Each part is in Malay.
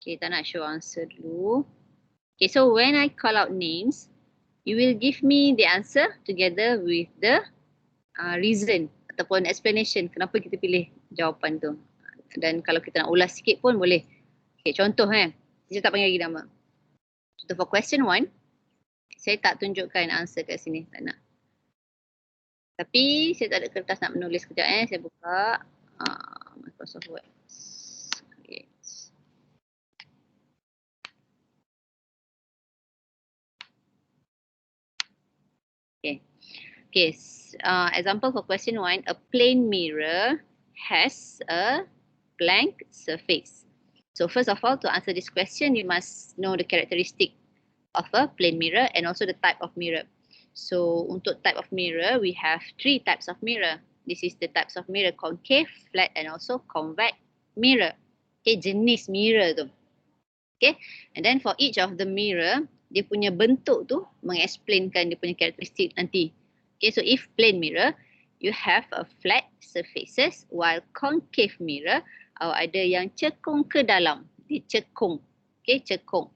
Okay, tak nak show answer dulu. Okay, so when I call out names, you will give me the answer together with the reason ataupun explanation kenapa kita pilih jawapan tu. Dan kalau kita nak ulas sikit pun boleh. Okay, contoh saya tak panggil lagi nama. Contoh for question 1, saya tak tunjukkan answer kat sini, tak nak. Tapi saya tak ada kertas nak menulis kejap saya buka Microsoft Word. Okay, example for question 1, a plane mirror has a blank surface. So first of all, to answer this question, you must know the characteristic of a plane mirror and also the type of mirror. So untuk type of mirror, we have 3 types of mirror. This is the types of mirror: concave, flat and also convex mirror. Okay, jenis mirror tu. Okay, and then for each of the mirror, dia punya bentuk tu mengexplainkan dia punya karakteristik nanti. Okay, so if plane mirror, you have a flat surfaces, while concave mirror, ada yang cekung ke dalam. Dia cekung. Okay, cekung.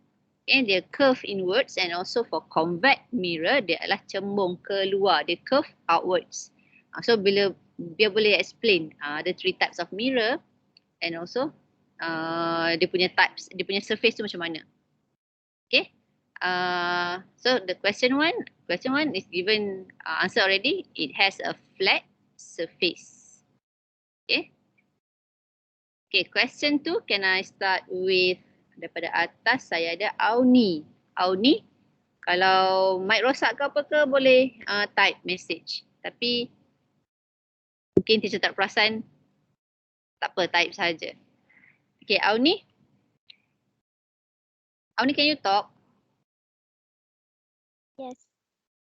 Okay, dia curve inwards, and also for convex mirror, dia adalah cembung ke luar. Dia curve outwards. So bila dia boleh explain the 3 types of mirror and also dia punya types, dia punya surface tu macam mana. Okay. So the question one is given answer already. It has a flat surface. Okay. Okay, question 2, can I start with, daripada atas saya ada Auni. Auni, kalau mic rosak ke apa ke boleh type message. Tapi mungkin teacher tak perasan, tak apa, type saja. Okay, Auni. Auni, can you talk? Yes.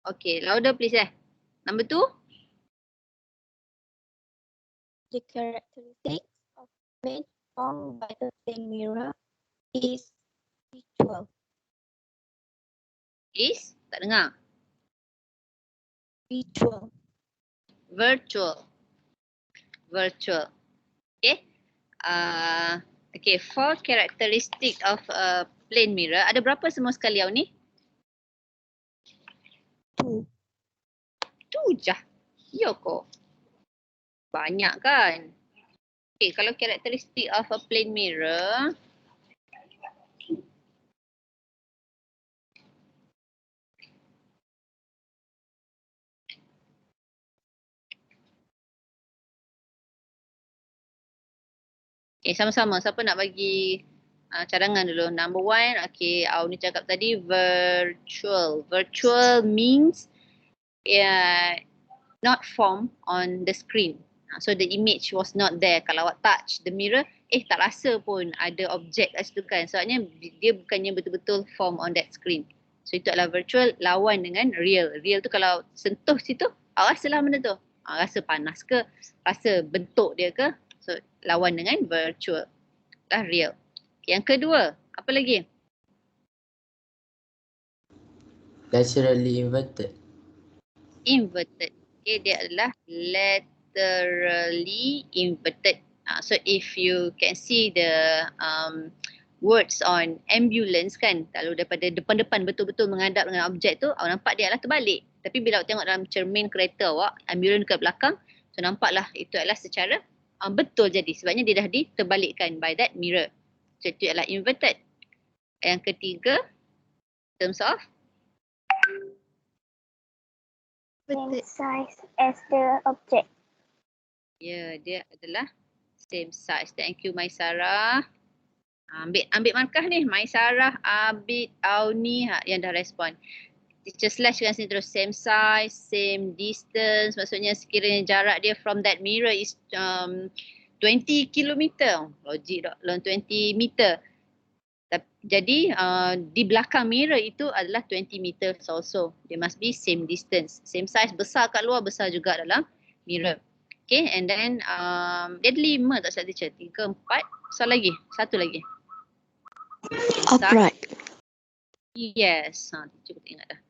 Okay, louder please Number 2. The characteristics of image formed by the plane mirror is virtual. Is? Tak dengar. Virtual. Virtual. Virtual. Okay. Okay, for characteristic of a plane mirror, ada berapa semua sekali ni? 2. 2 je. Ya kok. Banyak kan? Okay, kalau karakteristik of a plane mirror, okay, sama-sama. Siapa nak bagi cadangan dulu? Number 1, okay, Auni cakap tadi virtual. Virtual means not formed on the screen. So the image was not there. Kalau awak touch the mirror, tak rasa pun ada objek kat situ kan. Soalnya dia bukannya betul-betul form on that screen. So itu adalah virtual lawan dengan real. Real tu kalau sentuh situ, awak rasalah benda tu. Rasa panas ke, rasa bentuk dia ke. So lawan dengan virtual. Lah real. Yang kedua, apa lagi? Laterally inverted. Inverted. Okay, dia adalah laterally inverted. So if you can see the words on ambulance kan, kalau daripada depan-depan betul-betul menghadap dengan objek tu, awak nampak dia adalah terbalik. Tapi bila awak tengok dalam cermin kereta awak, ambulans dekat belakang, so nampaklah itu adalah secara betul jadi. Sebabnya dia dah diterbalikkan by that mirror. So itu adalah inverted. Yang ketiga, in terms of Same size as the object. ya, dia adalah same size. Thank you Maisarah. Ambil markah ni. Maisarah, Abid, Auni yang dah respon. Teacher slash kan sini terus same size, same distance. Maksudnya sekiranya jarak dia from that mirror is 20 km. Logik tak? 20 meter. Jadi di belakang mirror itu adalah 20 meters also. They must be same distance. Same size, besar kat luar, besar juga dalam mirror. Okay, and then dia ada 5 tak salah teacher? 3, 4. Soal lagi? Satu lagi. Upright. Yes, teacher kita ingat dah.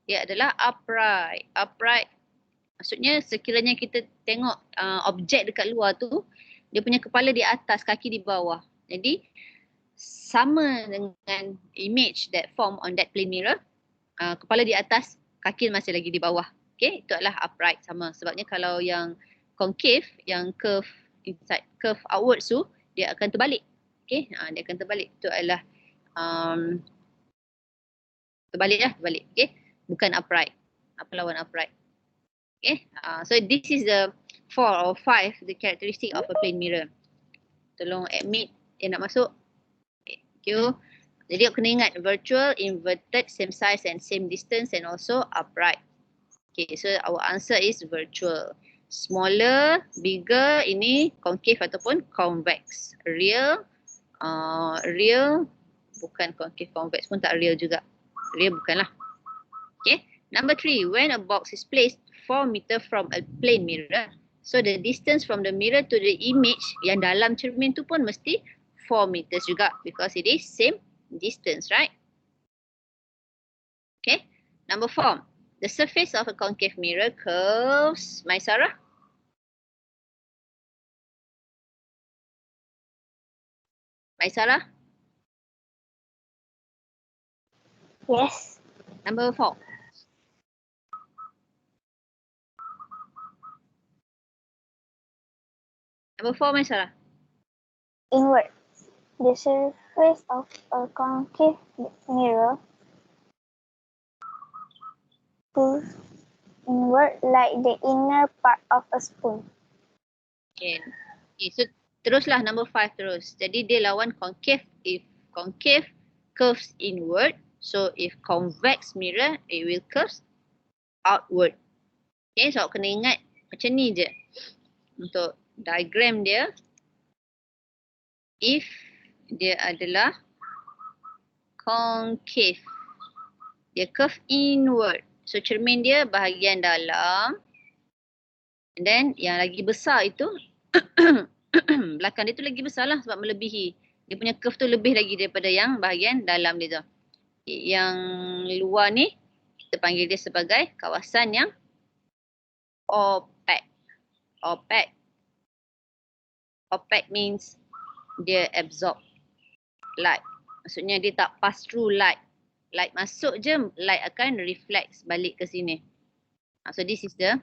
Dia adalah upright. Upright maksudnya sekiranya kita tengok objek dekat luar tu, dia punya kepala di atas, kaki di bawah. Jadi sama dengan image that form on that plane mirror. Kepala di atas, kaki masih lagi di bawah. Okay, itu adalah upright sama. Sebabnya kalau yang concave, yang curve inside, curve outwards tu, dia akan terbalik. Okay, dia akan terbalik. Itu adalah terbalik. Okay, bukan upright. Apa lawan upright? Okay, so this is the 4 or 5 the characteristic of a plane mirror. Tolong admit yang nak masuk. Okay, thank you. Jadi kena ingat virtual, inverted, same size and same distance and also upright. Okay, so our answer is virtual. Smaller, bigger, ini concave ataupun convex. Real, real, bukan concave, convex pun tak real juga. Real bukanlah. Okay, number 3, when a box is placed 4 meter from a plane mirror, so the distance from the mirror to the image yang dalam cermin tu pun mesti 4 meters juga because it is same distance, right? Okay, number 4, the surface of a concave mirror curves. Maisara? Maisara? Yes. Number 4. Number 4, Maisara. Inward. The surface of a concave mirror curves inward like the inner part of a spoon. Okay. So teruslah number 5 terus. Jadi dia lawan concave. If concave curves inward, so if convex mirror, it will curves outward. Okay, so kena ingat macam ni je. Untuk diagram dia, if dia adalah concave, dia curve inward. So cermin dia bahagian dalam, and then yang lagi besar itu belakang dia tu lagi besar lah sebab melebihi. Dia punya curve tu lebih lagi daripada yang bahagian dalam dia tu. Yang luar ni kita panggil dia sebagai kawasan yang opaque. Opaque. Opaque means dia absorb light. Maksudnya dia tak pass through light. Light masuk je, light akan reflect balik ke sini. So this is the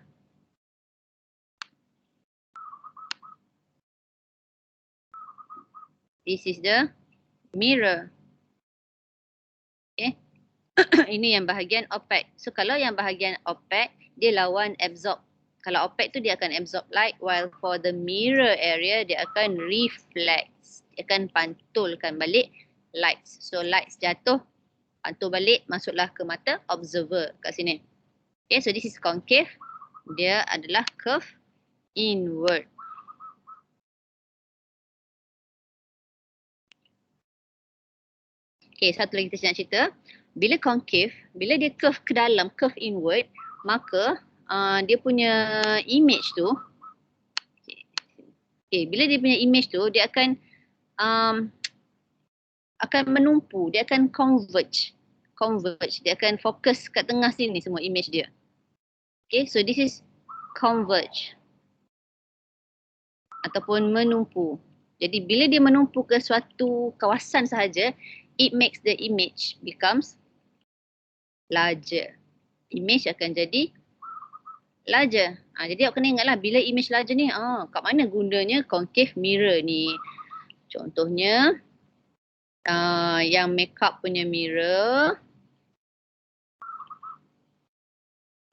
mirror. Okay. Ini yang bahagian opaque. So kalau yang bahagian opaque, dia lawan absorb. Kalau opaque tu dia akan absorb light, while for the mirror area, dia akan reflect. Dia akan pantulkan balik lights. So lights jatuh, pantul balik, masuklah ke mata observer kat sini. Okay, so this is concave. Dia adalah curve inward. Okay, satu lagi kita nak cerita. Bila concave, bila dia curve ke dalam, curve inward, maka dia punya image tu, okay, bila dia punya image tu, dia akan menumpu, dia akan converge. Dia akan fokus kat tengah sini semua image dia. Okay, so this is converge ataupun menumpu. Jadi bila dia menumpu ke suatu kawasan sahaja, it makes the image becomes larger. Image akan jadi larger. Jadi awak kena ingatlah bila image larger ni, kat mana gunanya concave mirror ni. Contohnya, yang makeup punya mirror,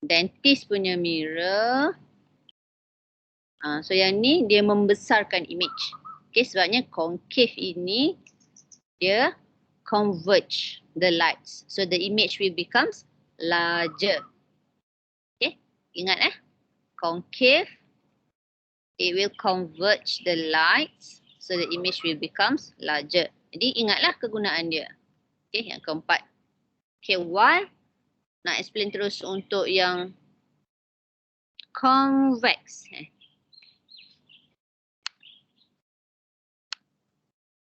dentist punya mirror. So yang ni dia membesarkan image. Okay, sebabnya concave ini dia converge the lights. So the image will becomes larger. Okay, ingat concave, it will converge the lights. So the image will becomes larger. Jadi ingatlah kegunaan dia. Okay, yang keempat. Okay, while nak explain terus untuk yang convex.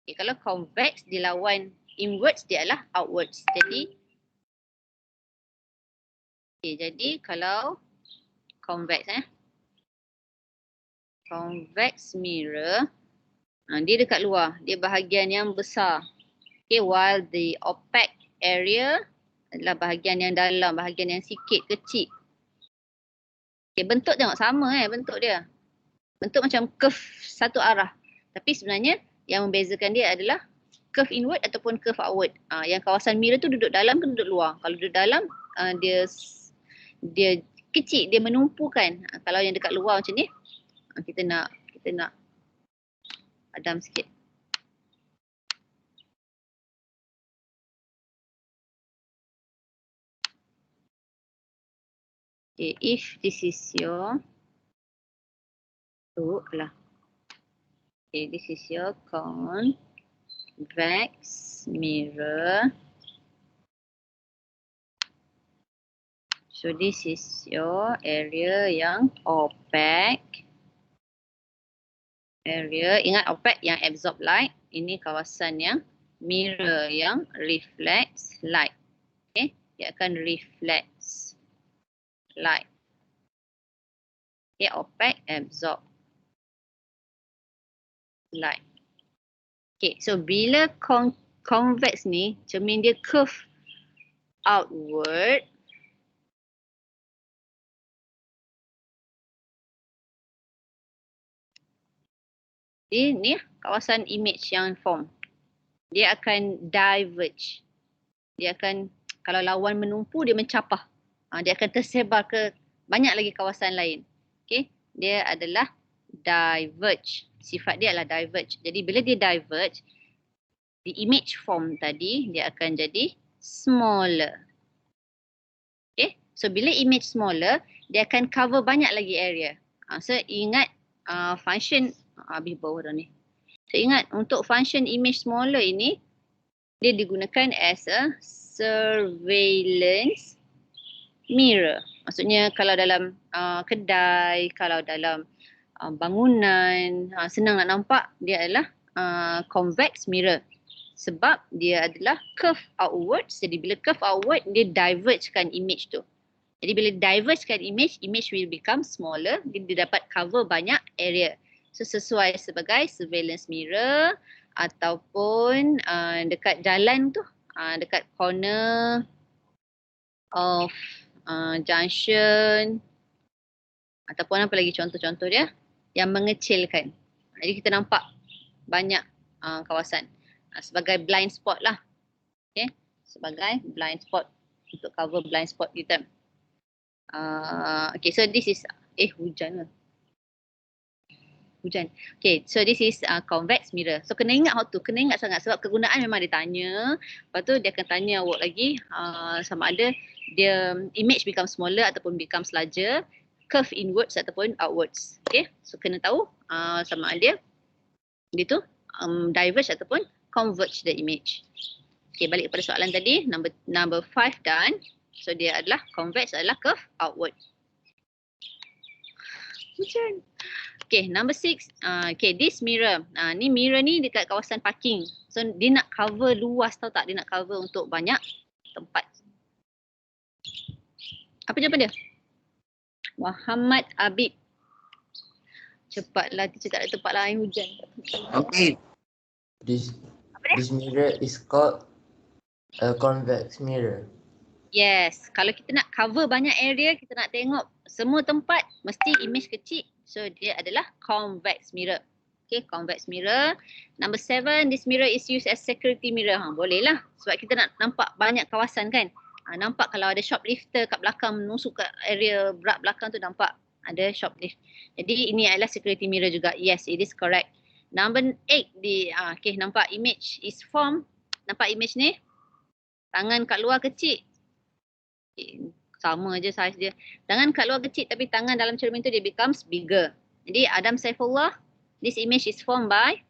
Okay, kalau convex dilawan inwards, dia adalah outwards. Jadi kalau convex convex mirror, dia dekat luar, dia bahagian yang besar. Okay, while the opaque area adalah bahagian yang dalam, bahagian yang sikit, kecil. Okay, bentuk tengok sama bentuk dia. Bentuk macam curve satu arah. Tapi sebenarnya yang membezakan dia adalah curve inward ataupun curve outward. Yang kawasan mirror tu duduk dalam ke duduk luar. Kalau duduk dalam, dia kecil, dia menumpukan. Kalau yang dekat luar macam ni, kita nak padam sikit. Okay, if this is your okay, this is your convex mirror. So this is your area yang opaque. Area, ingat opaque yang absorb light. Ini kawasan yang mirror yang reflects light. Okay, dia akan reflects light. Okay, opaque absorb light. Okay, so bila convex ni, cermin dia curve outward. Ini kawasan image yang form. Dia akan diverge. Dia akan, kalau lawan menumpu, dia mencapah. Dia akan tersebar ke banyak lagi kawasan lain. Okay, dia adalah diverge. Sifat dia adalah diverge. Jadi bila dia diverge, the image form tadi, dia akan jadi smaller. Okay, so bila image smaller, dia akan cover banyak lagi area. So ingat function, habis bawah dah ni. So ingat untuk function image smaller ini, dia digunakan as a surveillance mirror. Maksudnya kalau dalam kedai, kalau dalam bangunan, senang nak nampak, dia adalah convex mirror. Sebab dia adalah curve outwards. Jadi bila curve outward, dia divergekan image tu. Jadi bila divergekan image will become smaller. Dia dapat cover banyak area. So sesuai sebagai surveillance mirror ataupun dekat jalan tu, dekat corner of junction ataupun apa lagi contoh-contoh dia yang mengecilkan. Jadi kita nampak banyak kawasan sebagai blind spot lah. Okay, sebagai blind spot untuk cover blind spot kita. Okay, so this is hujan lah. Hujan. Okay, so this is convex mirror. So kena ingat kena ingat sangat sebab kegunaan memang dia tanya. Lepas tu dia akan tanya awak lagi sama ada dia image become smaller ataupun becomes larger, curve inwards ataupun outwards. Okay, so kena tahu sama ada dia tu diverge ataupun converge the image. Okay, balik kepada soalan tadi, number 5 done. So dia adalah convex adalah curve outward. Hujan. Okay, number 6. Okay, this mirror. Ni mirror ni dekat kawasan parking. So dia nak cover luas, tahu tak? Dia nak cover untuk banyak tempat. Apa jawapan dia? Muhammad Abid. Cepatlah, teacher tak ada tempat lain, hujan. Okay. This mirror is called a convex mirror. Yes, kalau kita nak cover banyak area, kita nak tengok semua tempat, mesti image kecil. So dia adalah convex mirror. Okay, convex mirror. Number 7, this mirror is used as security mirror. Boleh lah, sebab kita nak nampak banyak kawasan kan. Nampak kalau ada shoplifter kat belakang, menusuk kat area belakang tu nampak ada shoplift. Jadi ini adalah security mirror juga. Yes, it is correct. Number 8, okay, nampak image is formed. Nampak image ni? Tangan kat luar kecil. Sama je saiz dia. Tangan kat luar kecil tapi tangan dalam cermin tu dia becomes bigger. Jadi Adam Saifullah, this image is formed by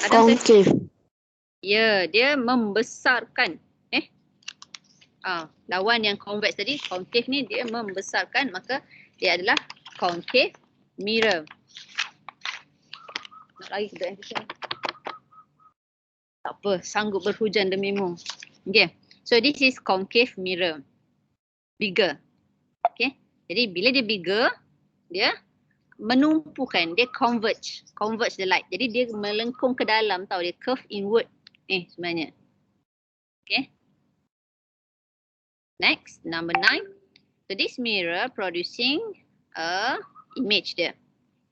Concave. Ya, dia membesarkan. Lawan yang convex tadi, concave ni dia membesarkan, maka dia adalah concave mirror. Nak lagi kedua yang kita. Tak apa, sanggup berhujan demimu. Okay, so this is concave mirror. Bigger. Okay, jadi bila dia bigger, dia menumpukan, dia converge the light. Jadi dia melengkung ke dalam tau, dia curve inward sebenarnya. Okay. Next, number 9. So this mirror producing a image dia.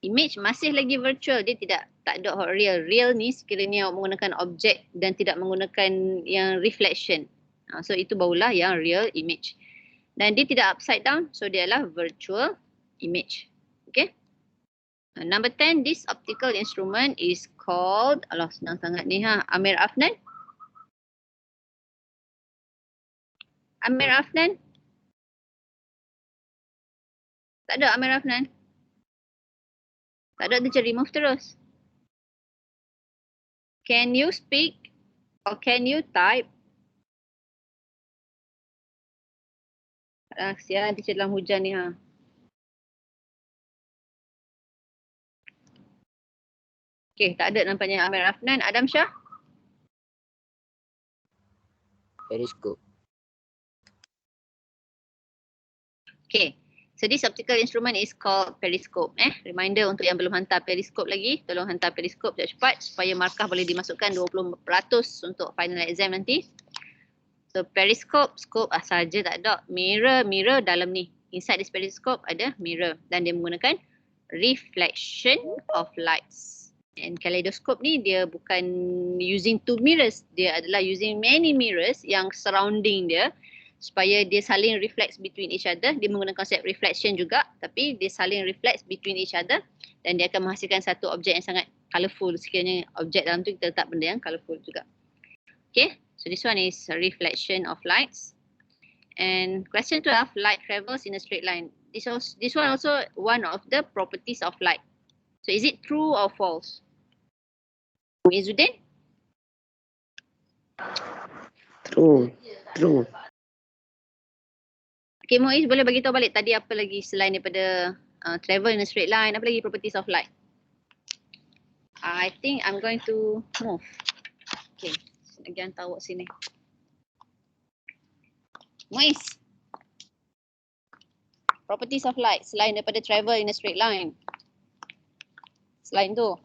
Image masih lagi virtual, dia tak ada real. Real ni sekiranya menggunakan objek dan tidak menggunakan yang reflection. So itu barulah yang real image. Dan dia tidak upside down, so dia adalah virtual image. Okay. Number 10, this optical instrument is called, alah senang sangat ni Amir Afnan. Amir Afnan? Tak ada Amir Afnan? Tak ada, dia remove terus. Can you speak or can you type? Sial, teacher dalam hujan ni Okay, tak ada nampaknya Amir Afnan. Adam Shah? Periscope. Okay. So this optical instrument is called periscope. Reminder untuk yang belum hantar periscope lagi, tolong hantar periscope cepat-cepat supaya markah boleh dimasukkan 20% untuk final exam nanti. So periscope, scope saja tak ada. Mirror dalam ni. Inside this periscope ada mirror dan dia menggunakan reflection of lights. And kaleidoscope ni dia bukan using two mirrors, dia adalah using many mirrors yang surrounding dia supaya dia saling reflect between each other. Dia menggunakan konsep reflection juga, tapi dia saling reflect between each other dan dia akan menghasilkan satu objek yang sangat colourful. Sekiranya objek dalam tu kita letak benda yang colourful juga. Okay, so this one is a reflection of lights. And question 12, light travels in a straight line. This one also one of the properties of light. So is it true or false? Muizzuddin? True. Okay, Muiz boleh bagi tahu balik tadi apa lagi selain daripada travel in a straight line, apa lagi properties of light? I think I'm going to move. Okay, lagi hantar awak sini. Muiz. Properties of light selain daripada travel in a straight line. Selain tu.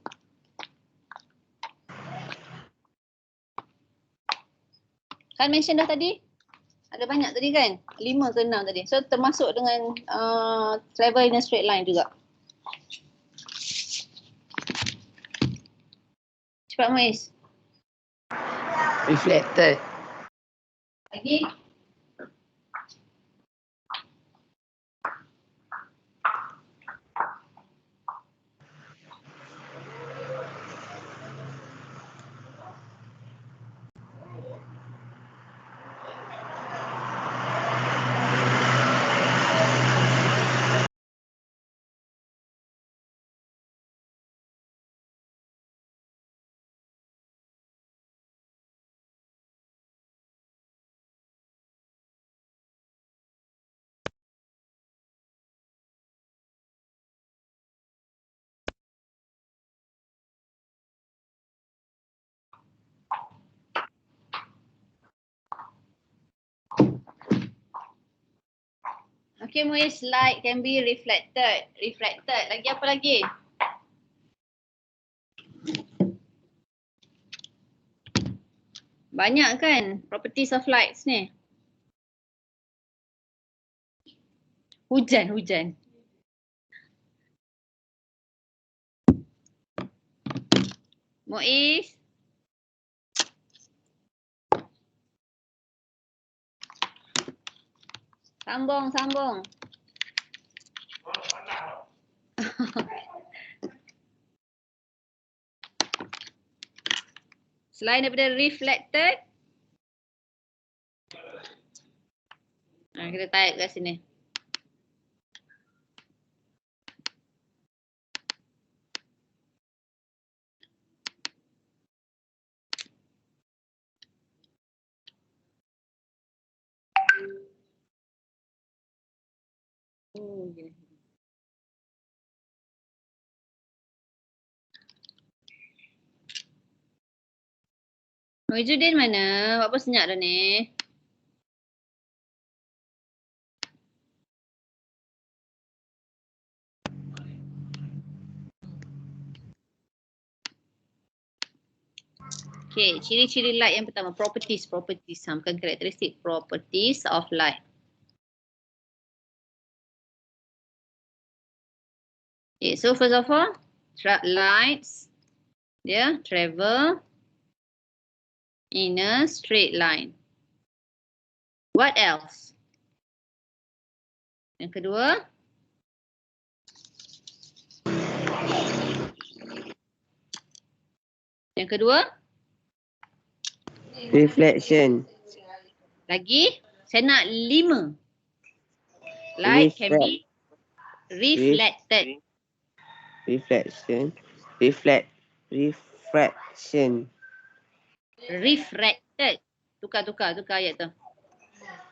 Kan mention dah tadi? Ada banyak tadi kan? 5 ke 6 tadi. So termasuk dengan travel in a straight line juga. Cepat Muiz. Reflected. Lagi? Okay Muiz, light can be reflected. Lagi apa lagi? Banyak kan properties of lights ni? Hujan. Muiz. Sambung. Selain daripada reflected, kita type kat sini. Muizzuddin mana? Buat apa senyap dah ni? Okay, ciri-ciri light yang pertama, properties. Bukan karakteristik, properties of light. Okay, so first of all, lights, dia travel in a straight line. What else? Yang kedua, Reflection. lagi, saya nak 5. Light can be reflected. Reflection. Refracted. Tukar ayat tu.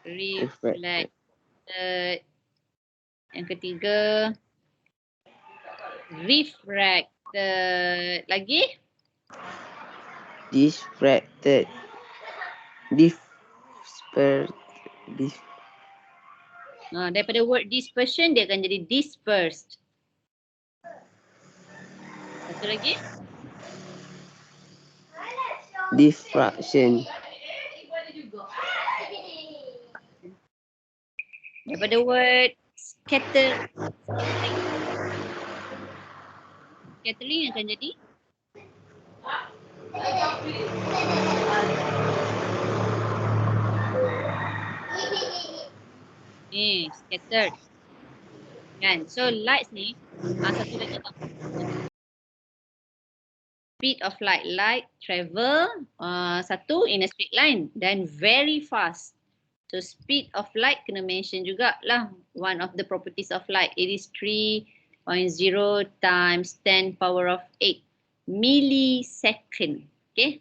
Refracted. Reflected. Yang ketiga, refracted. Lagi? Diffracted. Daripada word dispersion, dia akan jadi dispersed. Satu lagi? Diffraction. Daripada word scattering akan jadi scattered. Kan? So lights ni, satu lagi tau. Speed of light. Light travel satu in a straight line dan very fast. So speed of light kena mention jugalah. One of the properties of light. It is 3.0 times 10 power of 8 millisecond. Okay.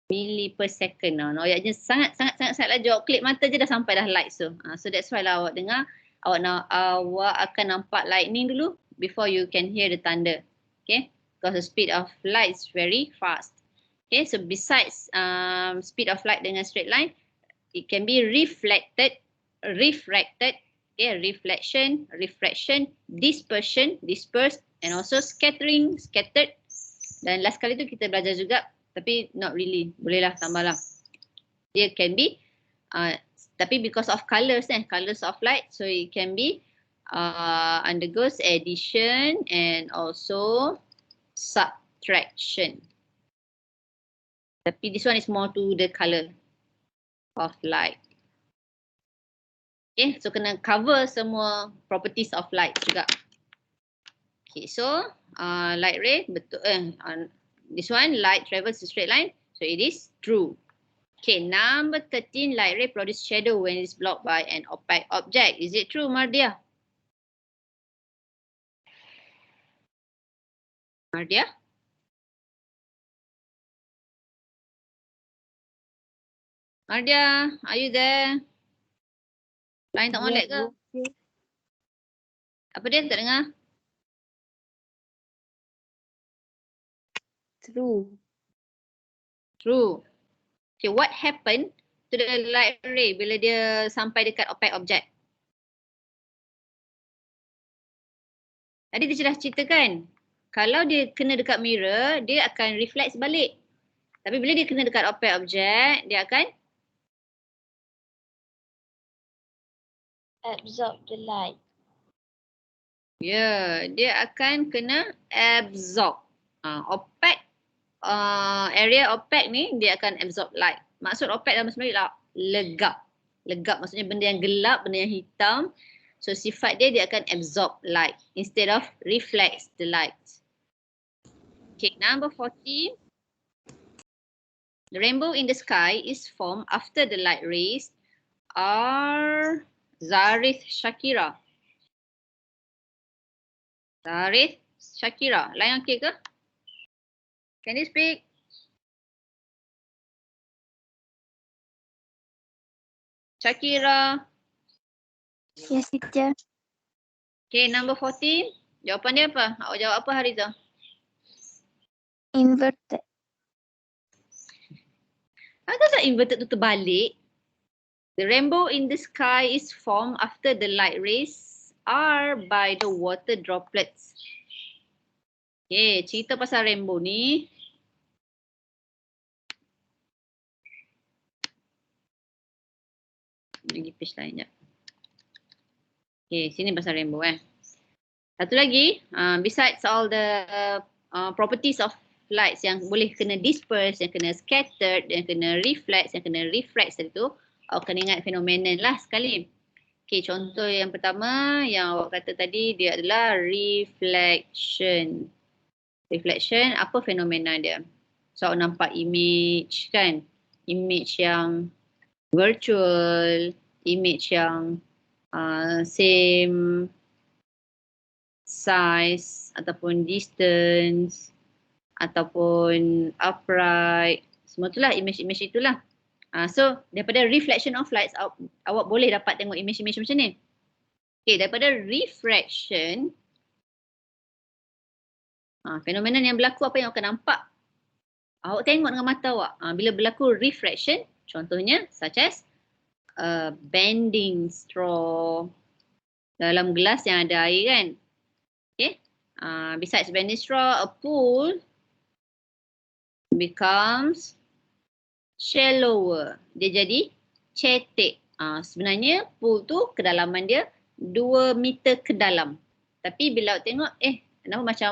Milli per second. Ayatnya sangat laju. Awak klik mata je dah sampai dah light tu. So that's why lah awak dengar. Awak akan nampak lightning dulu before you can hear the thunder. Okay. Because the speed of light is very fast. Okay. So besides speed of light dengan straight line, it can be refracted, okay, reflection, refraction, dispersion, dispersed, and also scattering, scattered. Dan last kali tu kita belajar juga, tapi not really, bolehlah tambahlah. Dia can be, tapi because of colours colours of light, so it can be undergoes addition and also subtraction. Tapi this one is more to the colour of light. Okay, so kena cover semua properties of light juga. Okay, so light ray betul. This one light travels in straight line, so it is true. Okay, number 13, light ray produce shadow when it's blocked by an opaque object. Is it true, Mardia? Mardia? Mardia, are you there? Line tak molek ke? Apa dia? Tak dengar? True. True. Okay, what happened to the light ray bila dia sampai dekat opaque object? Tadi dia sudah ceritakan, kalau dia kena dekat mirror, dia akan reflect balik. Tapi bila dia kena dekat opaque object, dia akan Absorb the light. ya, dia akan kena absorb. Opaque, area opaque ni dia akan absorb light. Maksud opaque dalam bahasa Melayu lah legap. Legap maksudnya benda yang gelap, benda yang hitam. So sifat dia akan absorb light instead of reflects the light. Okay, number 14. The rainbow in the sky is formed after the light rays are Zarith Shakira. Zarith Shakira. Line okay ke? Can you speak? Shakira. Yes, teacher. Okay, number 14. Jawapan dia apa? Awak jawab apa, Hariza? Inverted. Ada tak inverted tu terbalik? The rainbow in the sky is formed after the light rays are by the water droplets. Okay, cerita pasal rainbow ni. Lagi page lain jap. Okay, sini pasal rainbow Satu lagi, besides all the properties of lights yang boleh kena disperse, yang kena scattered, yang kena reflect, yang kena refract tadi tu, awak kena ingat phenomenon lah sekali. Okay, contoh yang pertama yang awak kata tadi dia adalah reflection. Reflection, apa fenomena dia? So, awak nampak image kan? Image yang virtual, image yang same size ataupun distance ataupun upright, semua itulah image-image itulah. So daripada reflection of lights awak boleh dapat tengok image-image macam ni. Okay, daripada refraction, fenomena yang berlaku apa yang awak akan nampak? Awak tengok dengan mata awak. Bila berlaku refraction, contohnya such as bending straw dalam gelas yang ada air kan. Okay. Besides bending straw, a pool becomes shallower. Dia jadi cetek. Sebenarnya pool tu kedalaman dia 2 meter ke dalam. Tapi bila awak tengok, kenapa macam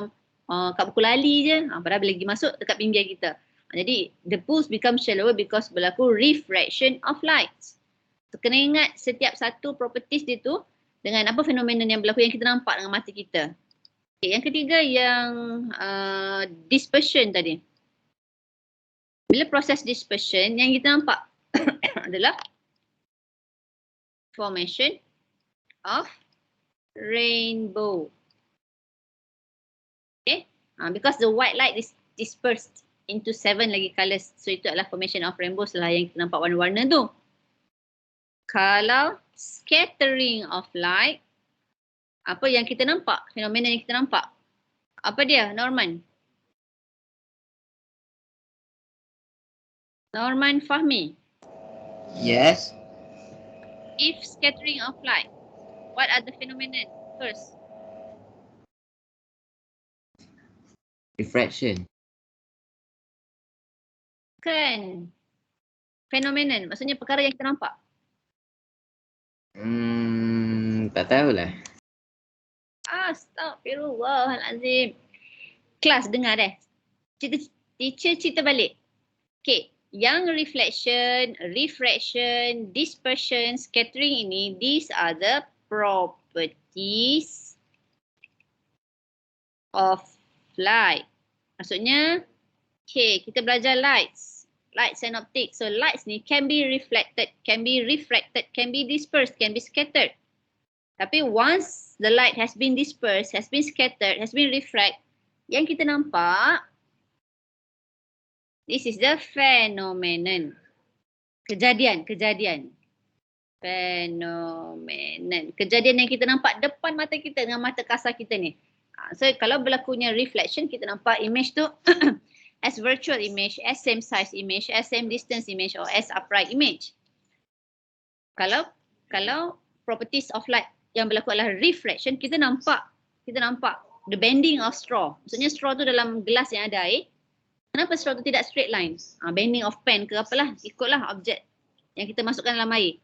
kat buku lali je. Padahal bila pergi masuk dekat pinggir kita. Jadi the pools become shallower because berlaku refraction of lights. So, kena ingat setiap satu properties dia tu dengan apa fenomena yang berlaku yang kita nampak dengan mata kita. Okay, yang ketiga yang dispersion tadi. Bila proses dispersion yang kita nampak adalah formation of rainbow. Okay, because the white light is dispersed into 7 lagi colours. So itu adalah formation of rainbow setelah yang kita nampak warna-warna tu. Kalau scattering of light, apa yang kita nampak? Fenomena yang kita nampak. Apa dia, Norman? Norman Fahmi. Yes. If scattering of light, what are the phenomena first? Refraction. Kan. Phenomenon, maksudnya perkara yang kita nampak. Tak tahulah. Astaghfirullahalazim. Kelas dengar Teacher cerita balik. Okay, yang reflection, refraction, dispersion, scattering ini, these are the properties of light. Maksudnya, okay, kita belajar lights and optics. So lights ni can be reflected, can be refracted, can be dispersed, can be scattered. Tapi once the light has been dispersed, has been scattered, has been refracted, yang kita nampak, this is the phenomenon. Kejadian. Phenomenon. Kejadian yang kita nampak depan mata kita dengan mata kasar kita ni. So kalau berlakunya reflection, kita nampak image tu as virtual image, as same size image, as same distance image or as upright image. Kalau properties of light yang berlaku adalah refraction, kita nampak the bending of straw. Maksudnya straw tu dalam gelas yang ada air. Kenapa straw tu tidak straight line? Bending of pen ke apalah, ikutlah objek yang kita masukkan dalam air.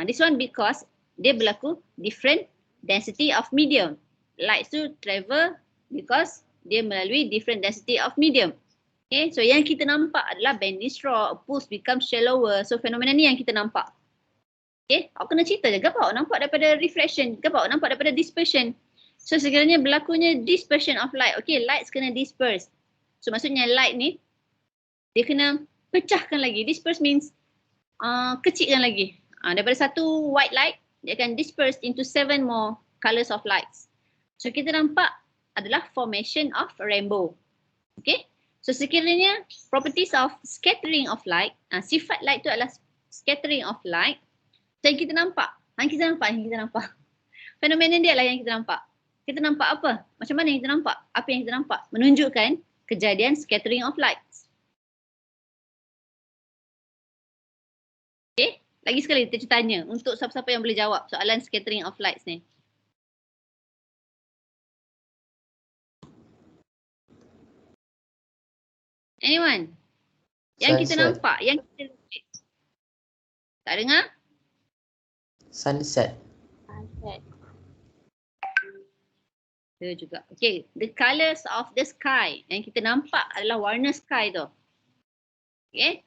This one because dia berlaku different density of medium. Light tu travel because dia melalui different density of medium. Okay, so yang kita nampak adalah bending straw, pools become shallower. So fenomena ni yang kita nampak. Okay, awak kena cerita je. Kenapa awak nampak daripada reflection? Kenapa awak nampak daripada dispersion? So sekiranya berlakunya dispersion of light. Okay, lights kena disperse. So maksudnya light ni, dia kena pecahkan lagi. Disperse means kecilkan lagi. Daripada satu white light, dia akan disperse into 7 more colours of lights. So kita nampak adalah formation of rainbow. Okay, so sekiranya properties of scattering of light, sifat light tu adalah scattering of light. So yang kita nampak, fenomena dia adalah yang kita nampak. Kita nampak apa? Macam mana yang kita nampak? Apa yang kita nampak? Menunjukkan kejadian scattering of lights. Okay, lagi sekali kita tanya untuk siapa-siapa yang boleh jawab soalan scattering of lights ni. Anyone? Yang kita nampak, yang kita lihat. Tak dengar? Sunset. Sunset. Itu juga. Okay, the colours of the sky. Yang kita nampak adalah warna sky tu. Okay.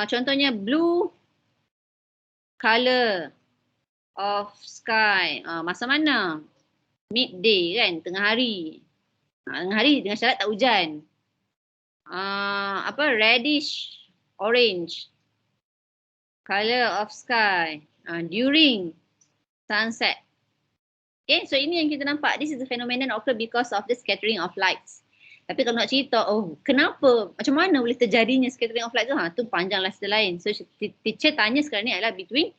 Contohnya blue colour of sky. Masa mana? Midday kan, tengah hari. Tengah hari dengan syarat tak hujan. Reddish orange colour of sky during sunset. Okay, so ini yang kita nampak. This is the phenomenon occur because of the scattering of lights. Tapi kalau nak cerita, kenapa, macam mana boleh terjadinya scattering of light tu? Tu panjanglah cerita lain. So teacher tanya sekarang ni adalah between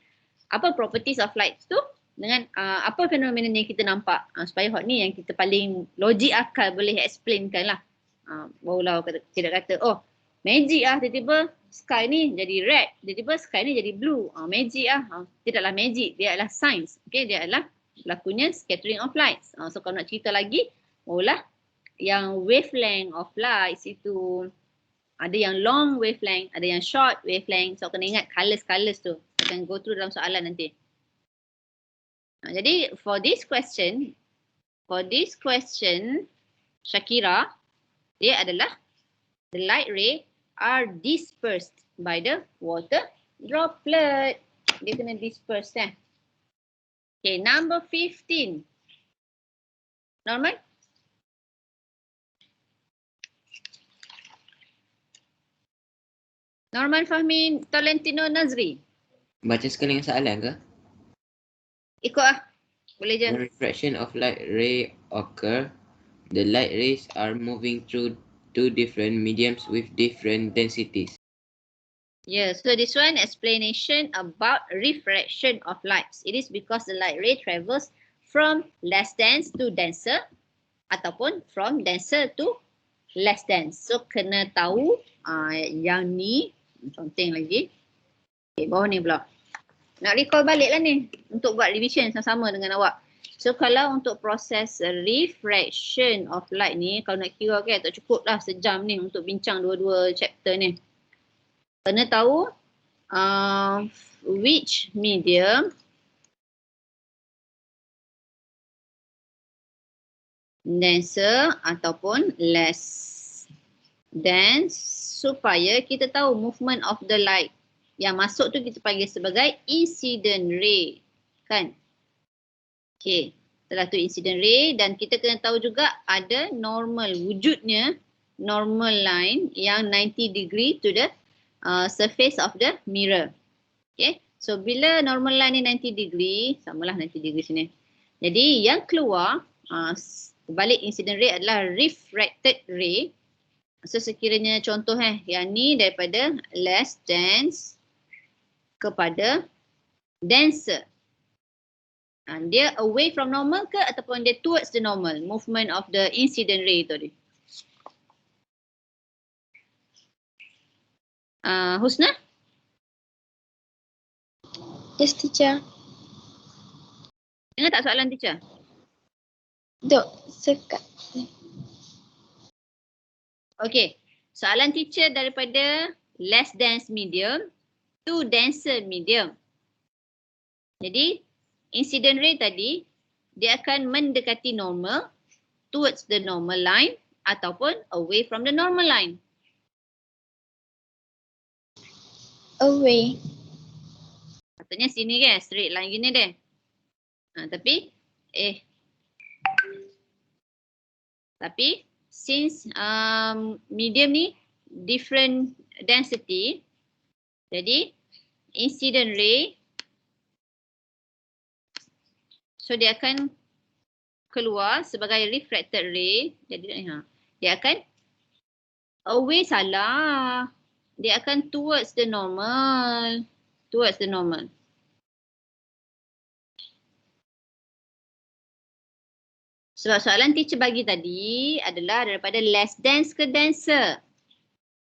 apa properties of light tu dengan apa phenomenon yang kita nampak. Supaya hot ni yang kita paling logik akal boleh explainkan lah. Barulah tidak kata, magic tiba-tiba sky ni jadi red, tiba-tiba sky ni jadi blue. Magic tidaklah magic, dia adalah science. Okay, dia adalah berlakunya scattering of lights. So kalau nak cerita lagi, yang wavelength of lights itu ada yang long wavelength, ada yang short wavelength. So kena ingat colours tu. Akan go through dalam soalan nanti. Jadi for this question Shakira, dia adalah the light ray are dispersed by the water droplet. Dia kena disperse Okay, number 15. Normal? Norman Fahmi Tolentino Nazri. Baca sekali dengan soalan ke? Ikut boleh je. When refraction of light ray occur, the light rays are moving through two different mediums with different densities. Yeah, so this one explanation about refraction of lights. It is because the light ray travels from less dense to denser ataupun from denser to less dense. So kena tahu yang ni contoh lagi. Okay, bawah ni pula. Nak recall balik lah ni untuk buat revision sama-sama dengan awak. So kalau untuk proses refraction of light ni, kalau nak kira tak cukup lah sejam ni untuk bincang dua-dua chapter ni. Kena tahu which medium denser ataupun less dense supaya kita tahu movement of the light. Yang masuk tu kita panggil sebagai incident ray. Kan? Okay. Setelah tu incident ray dan kita kena tahu juga ada normal. Wujudnya normal line yang 90 degree to the surface of the mirror. Okay. So bila normal line ni 90 degree, samalah 90 degree sini. Jadi yang keluar balik incident ray adalah refracted ray. So sekiranya contoh yang ni daripada less dense kepada denser. Dia away from normal ke ataupun dia towards the normal movement of the incident ray tu. Husna? Yes, teacher. Dengar tak soalan teacher? Dok, sekat. Okay. Soalan teacher daripada less dense medium to denser medium. Jadi, incident ray tadi, dia akan mendekati normal towards the normal line ataupun away from the normal line. Away. Patutnya sini kan, straight line gini deh. Tapi since medium ni different density, jadi incident ray, so dia akan keluar sebagai refracted ray. Jadi dia akan away, salah. Dia akan towards the normal. Towards the normal. Sebab soalan teacher bagi tadi adalah daripada less dense ke denser.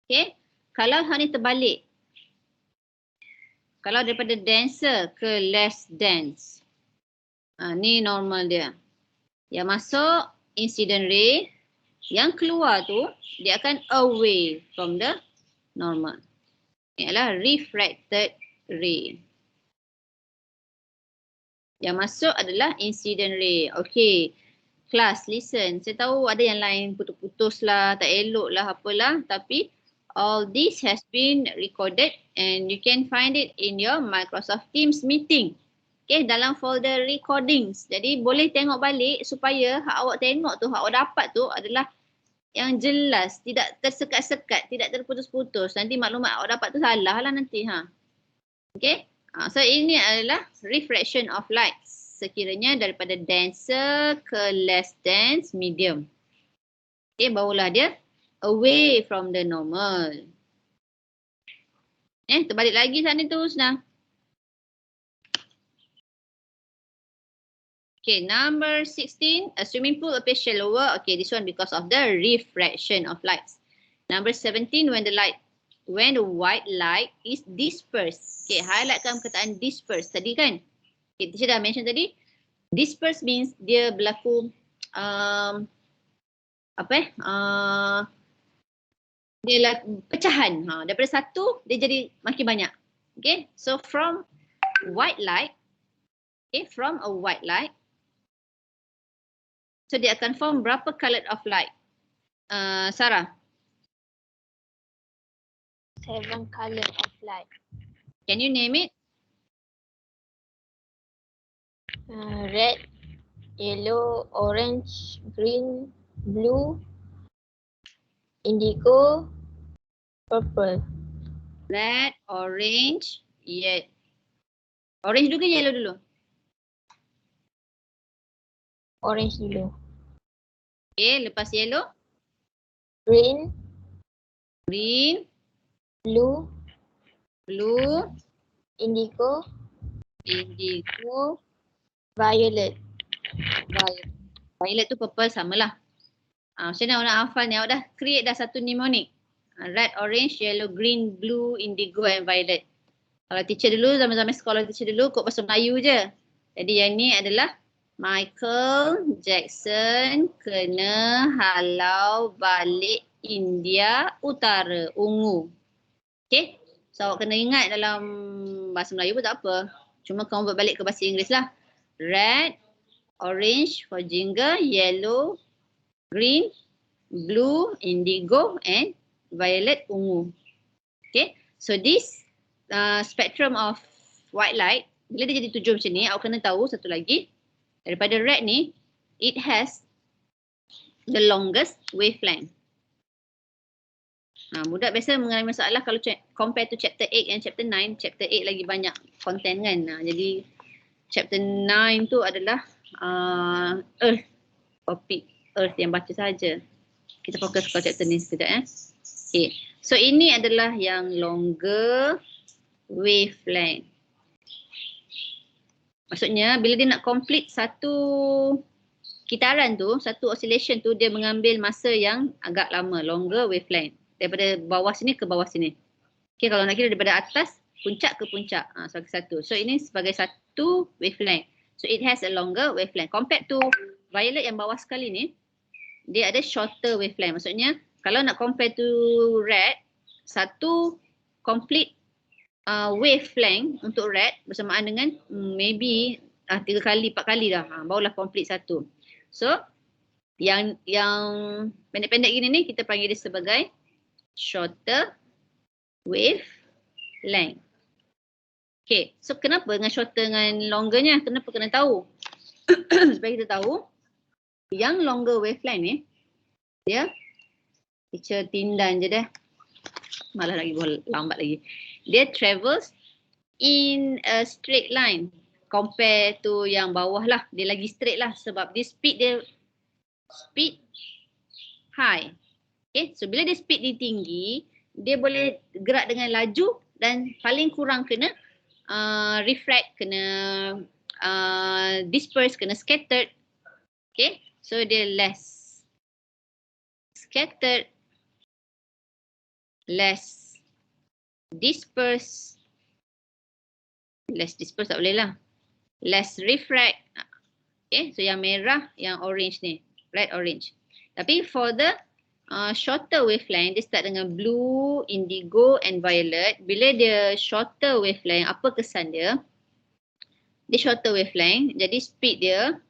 Okay. Kalau hal ni terbalik. Kalau daripada denser ke less dense. Ni normal dia. Yang masuk incident ray. Yang keluar tu dia akan away from the normal. Ini adalah refracted ray. Yang masuk adalah incident ray. Okay. Kelas, listen. Saya tahu ada yang lain putus-putus lah, tak elok lah, apalah. Tapi all this has been recorded and you can find it in your Microsoft Teams meeting. Okay, dalam folder recordings. Jadi boleh tengok balik supaya hak awak tengok tu, hak awak dapat tu adalah yang jelas, tidak tersekat-sekat, tidak terputus-putus. Nanti maklumat awak dapat tu salah lah nanti. Okay, so ini adalah refraction of light. Sekiranya daripada denser ke less dense medium. Okay, barulah dia away from the normal. Terbalik lagi sana tu senang. Okay, number 16, a swimming pool appears shallower. Okay, this one because of the refraction of lights. Number 17, when the white light is dispersed. Okay, highlightkan perkataan dispersed tadi kan. Okay, teacher dah mention tadi. Disperse means dia berlaku dia pecahan. Daripada satu dia jadi makin banyak. Okay, so from white light, from a white light, so dia akan form berapa colored of light? Sarah? 7 color of light. Can you name it? Red, yellow, orange, green, blue, indigo, purple. Red, orange, orange dulu ke yellow dulu? Orange dulu. Okay, lepas yellow? Green, Green, blue, blue, indigo, indigo, violet. Violet tu purple samalah. Macam mana awak nak hafal ni? Awak dah create dah satu mnemonic. Red, orange, yellow, green, blue, indigo and violet. Kalau teacher dulu, zaman-zaman sekolah teacher dulu kod bahasa Melayu je. Jadi yang ni adalah Michael Jackson kena halau balik India Utara, ungu. Okay, so awak kena ingat dalam bahasa Melayu pun tak apa. Cuma kamu buat balik ke bahasa Inggeris lah. Red, orange for jingga, yellow, green, blue, indigo and violet, ungu. Okay, so this spectrum of white light, bila dia jadi 7 macam ni, awak kena tahu satu lagi. Daripada red ni, it has the longest wavelength. Budak biasa mengalami masalah kalau compare to chapter 8 and chapter 9, chapter 8 lagi banyak content kan. Jadi chapter 9 tu adalah Earth, topik Earth yang baca saja. Kita fokus ke chapter ni sekejap . Okay, so ini adalah yang longer wavelength. Maksudnya bila dia nak complete satu kitaran tu, satu oscillation tu, dia mengambil masa yang agak lama, longer wavelength. Daripada bawah sini ke bawah sini. Okay, kalau nak kira daripada atas, puncak ke puncak. Sebagai satu. So ini sebagai satu wavelength. So it has a longer wavelength. Compared to violet yang bawah sekali ni, dia ada shorter wavelength. Maksudnya kalau nak compare to red, satu complete wavelength untuk red bersamaan dengan maybe 3 kali, 4 kali dah. Barulah complete satu. So yang pendek-pendek gini ni kita panggil dia sebagai shorter wavelength. Okay, so kenapa dengan shorter dengan longernya? Kenapa kena tahu? Supaya kita tahu yang longer wavelength ni dia, teacher tindan je dah. Malah lagi lambat lagi. Dia travels in a straight line compare to yang bawah lah. Dia lagi straight lah sebab dia speed high. Okay, so bila dia speed dia tinggi, dia boleh gerak dengan laju dan paling kurang kena refract, kena disperse, kena scattered. Okay, so dia less scattered, less disperse tak boleh lah. Less refract. Okay, so yang merah, yang orange ni. Red, orange. Tapi for the shorter wavelength, dia start dengan blue, indigo and violet. Bila dia shorter wavelength, apa kesan dia? dia shorter wavelength, jadi speed dia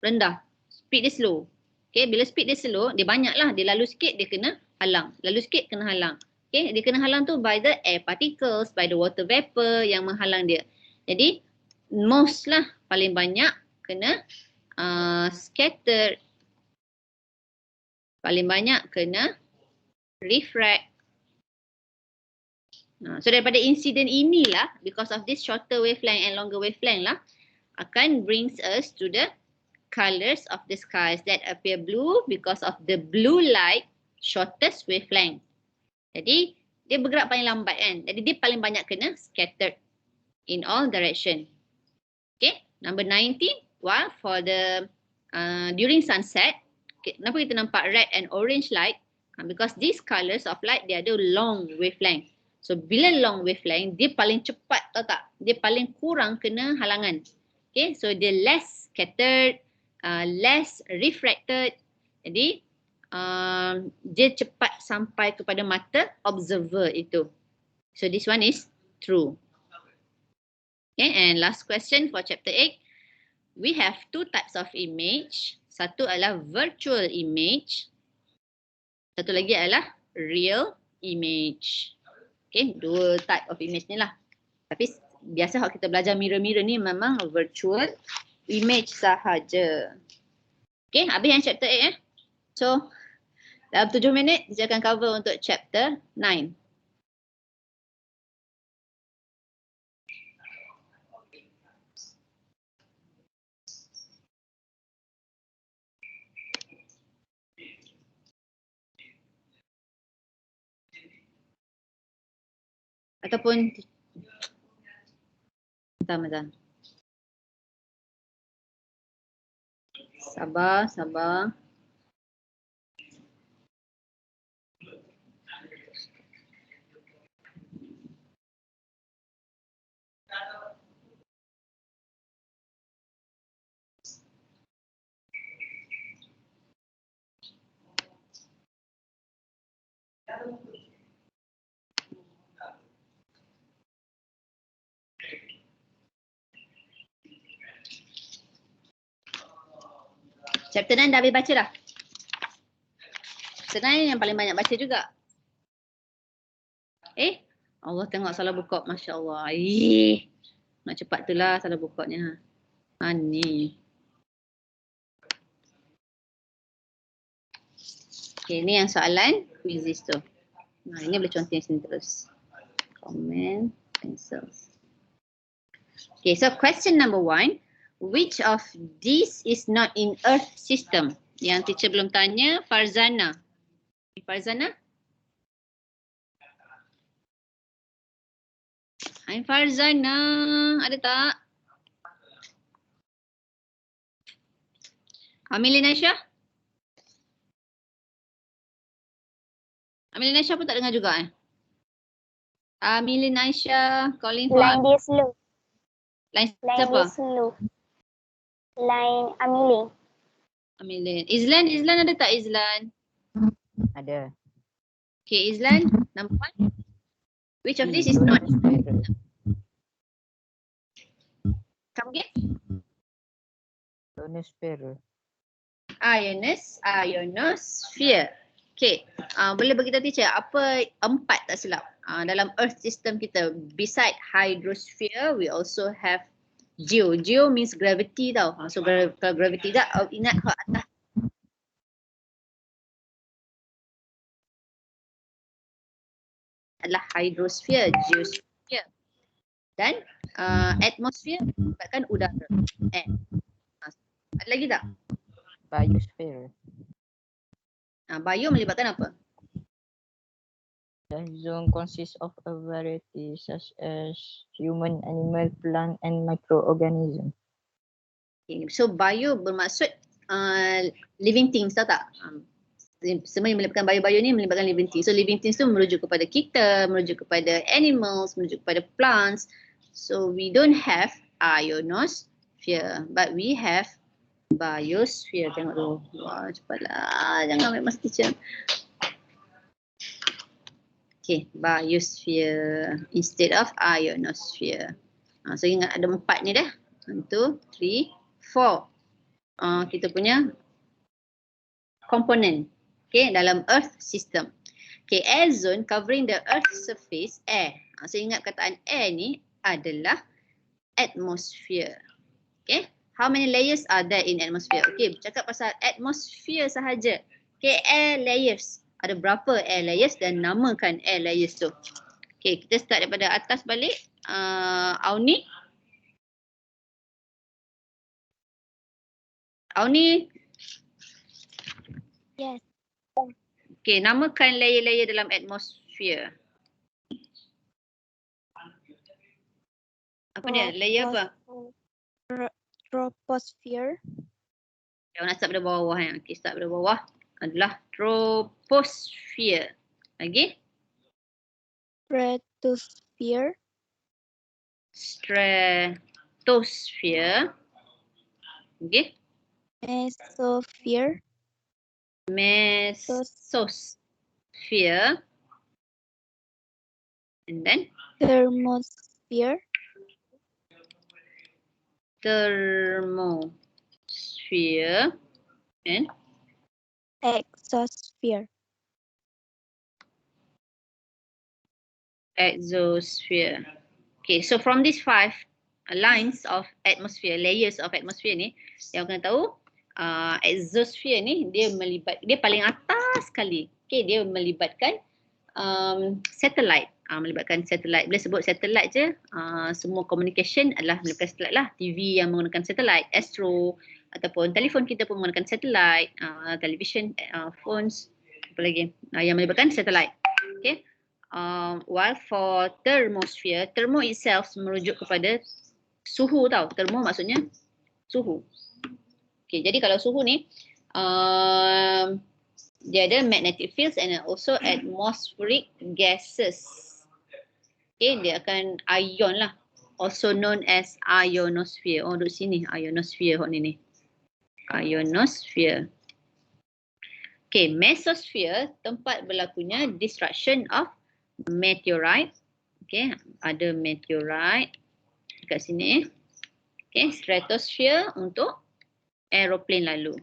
rendah. Speed dia slow. Okay, bila speed dia slow, dia banyak lah. Dia lalu sikit, dia kena halang. Lalu sikit, kena halang. Okay, dia kena halang tu by the air particles, by the water vapor yang menghalang dia. Jadi, most lah, paling banyak kena scattered. Paling banyak kena refract. So, daripada insiden inilah, because of this shorter wavelength and longer wavelength lah, akan brings us to the colours of the skies that appear blue because of the blue light shortest wavelength. Jadi dia bergerak paling lambat kan. Jadi dia paling banyak kena scattered in all direction. Okay, number 19. While for the during sunset, okay, kenapa kita nampak red and orange light? Because these colours of light dia ada long wavelength. So bila long wavelength dia paling cepat, tahu tak? Dia paling kurang kena halangan. Okay, so dia less scattered, less refracted. Jadi dia cepat sampai kepada mata observer itu. So this one is true. Okay, and last question for chapter 8. We have two types of image. Satu adalah virtual image. Satu lagi adalah real image. Okay, dua type of image ni lah. Tapi biasa kalau kita belajar mirror-mirror ni memang virtual image sahaja. Okay, habis yang chapter 8 So, dalam 7 minit, saya akan cover untuk chapter 9. Ataupun Bentar. Sabar. Chapter 9 dah habis baca dah. Chapter 9 yang paling banyak baca juga. Allah tengok salah buka. Masya Allah. Nak cepat tu lah salah bukanya. Ni. Okay, ni yang soalan quizzes tu. Ini boleh contoh yang sini terus. Comment, pencils. Okay, so question number 1. Which of these is not in Earth system? Yang teacher belum tanya, Farzana. Farzana? Hai Farzana, ada tak? Amelia Nasha? Amelia Nasha pun tak dengar juga Amelia Nasha, calling for... Line dia slow. Line Line siapa? dia slow. Line Amelia. Amelia. Izlan ada tak Izlan? Ada. Okay, Izlan, number 1. Which of this is not? Come again? Ionosphere. Ionosphere. Okay, boleh beritahu teacher apa 4 tak silap dalam Earth system kita. Beside hydrosphere, we also have geo. Geo means gravity tau. So kalau gravity tak, ingat ke atas. Adalah hydrosphere, geosphere. Dan atmosphere melibatkan udara. Ada lagi tak? Biosphere. Bio melibatkan apa? The zone consists of a variety such as human, animal, plant and microorganism. Okay. So bio bermaksud living things, tahu tak? Semua yang melibatkan bio-bio ni melibatkan living things. So living things tu merujuk kepada kita, merujuk kepada animals, merujuk kepada plants. So we don't have ionosphere, but we have biosphere. Tengok dulu. Wah, cepatlah. Jangan ambil masa teacher. Okay, biosphere instead of ionosphere. So ingat ada 4 ni dah. 1, 2, 3, 4. Kita punya komponen. Okay, dalam Earth system. Okay, air zone covering the Earth surface, air. So ingat kataan air ni adalah atmosphere. Okay, how many layers are there in atmosphere? Okay, bercakap pasal atmosphere sahaja. Okay, air layers. Ada berapa air layers dan namakan air layers tu. Okay, kita start daripada atas balik. Auni. Auni. Yes. Okay, namakan layer-layer dalam atmosphere. Apa dia? Layer apa? Troposphere. Yang nak start pada bawah ya. Okay, start pada bawah adalah troposphere. Lagi? Stratosphere. Stratosphere. Okay. Mesosphere. Mesosphere. And then? Thermosphere. Thermosphere. And? Exosphere. Exosphere. Okay, so from these 5 lines of atmosphere, layers of atmosphere ni, yang kena tahu, exosphere ni dia paling atas sekali. Okay, dia melibatkan satellite. Melibatkan satellite. Bila sebut satellite je, semua communication adalah melibatkan satellite lah. TV yang menggunakan satellite, astro ataupun telefon kita pun menggunakan satellite, television, phones, apa lagi yang melibatkan satellite. Okay. While for thermosphere, thermo itself merujuk kepada suhu tau. Thermo maksudnya suhu. Okay, jadi kalau suhu ni dia ada magnetic fields and also atmospheric gases. Okay, dia akan ion lah. Also known as ionosphere. Oh, duduk sini ionosphere ni. Ionosphere. Okay, mesosphere tempat berlakunya destruction of meteorite. Okay, ada meteorite dekat sini. Okay, stratosphere untuk aeroplane lalu.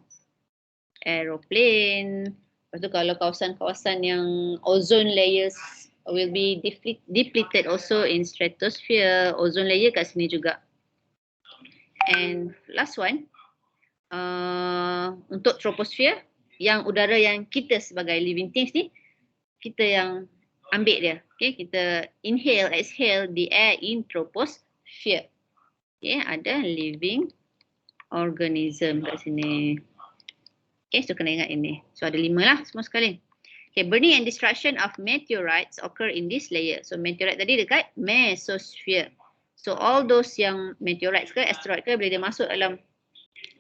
Aeroplane. Lepas tu kalau kawasan-kawasan yang ozone layers will be depleted also in stratosphere. Ozone layer kat sini juga. And last one, untuk troposphere, yang udara yang kita sebagai living things ni, kita yang ambil dia. Okay, kita inhale, exhale the air in troposphere. Okay, ada living organism kat sini. Okay, so kena ingat ini. So ada 5 lah semua sekali. Okay, burning and destruction of meteorites occur in this layer. So meteorite tadi dekat mesosphere. So all those yang meteorites ke asteroid ke, bila dia masuk dalam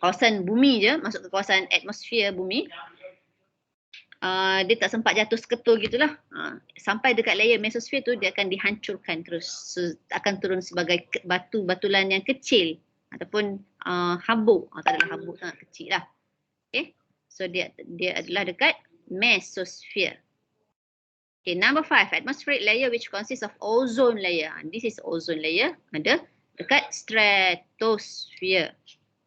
kawasan bumi je, masuk ke kawasan atmosfer bumi, dia tak sempat jatuh seketul gitulah. Sampai dekat layer mesosphere tu dia akan dihancurkan terus. So, akan turun sebagai batulan yang kecil ataupun habuk. Tak adalah habuk, sangat kecil lah. Okay. So dia adalah dekat mesosphere. Okay, number 5, atmospheric layer which consists of ozone layer. This is ozone layer. Ada dekat stratosphere.